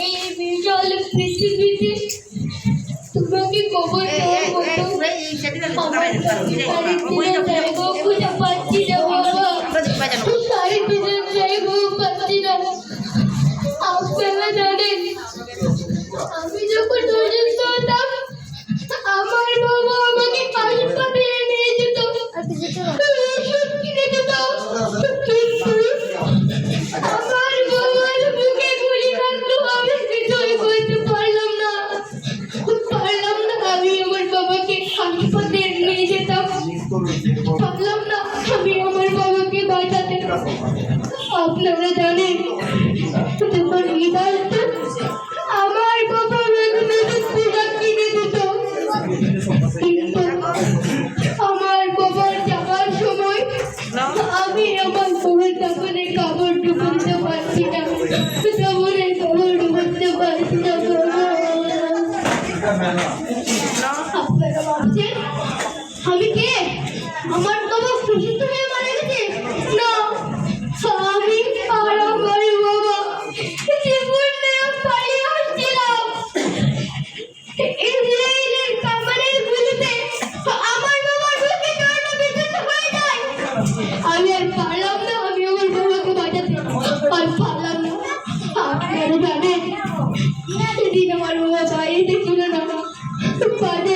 এই বিশাল পৃথিবীতে তোমাকে কবর দেওয়ার মতো খুঁজে পাচ্ছি না বাবা, সারি পিছন জায়গাও পাচ্ছি না। আপনারা জানেন আমি যখন অসুস্থ হতাম আমার বাবা আমাকে হাসপাতালে নিয়ে যেত, ওষুধ কিনে দিত। আমার বাবার মুখে গুলি লাগতো, আমি কিছুই করতে পারলাম না। আমি আমার বাবাকে হাসপাতালে নিয়ে যেতাম, পারলাম না আমি আমার বাবাকে বাঁচাতে। আপনারা জানেন যখন ঈদ আসতো আমার বাবা নতুন পোশাক কিনে দিত, কিন্তু আমার বাবার যাওয়ার সময় আমি আমার বাবার তখনের কাপড় ঢুকতে পারছি না, তখনের কাপড় ঢুকতে পারছি না। আপনারা ভাবছেন আমি কে? আমার বাবা সুস্থ হয়ে মারা গেছে? না, আমি আর আমার বাবা জীবন নিয়ে পালিয়ে আসছিলাম। ইসরায়েলের কামানের গুলিতে আমার বাবার বুকে কাটা বিদ্ধ হয়ে যায়। আমি আর পারলাম না, আমি আমার বাবাকে বাঁচাতে আর পারলাম না। আপনারা জানেন সেদিন আমার বাবা বাড়িতে ছিল না, বাড়ি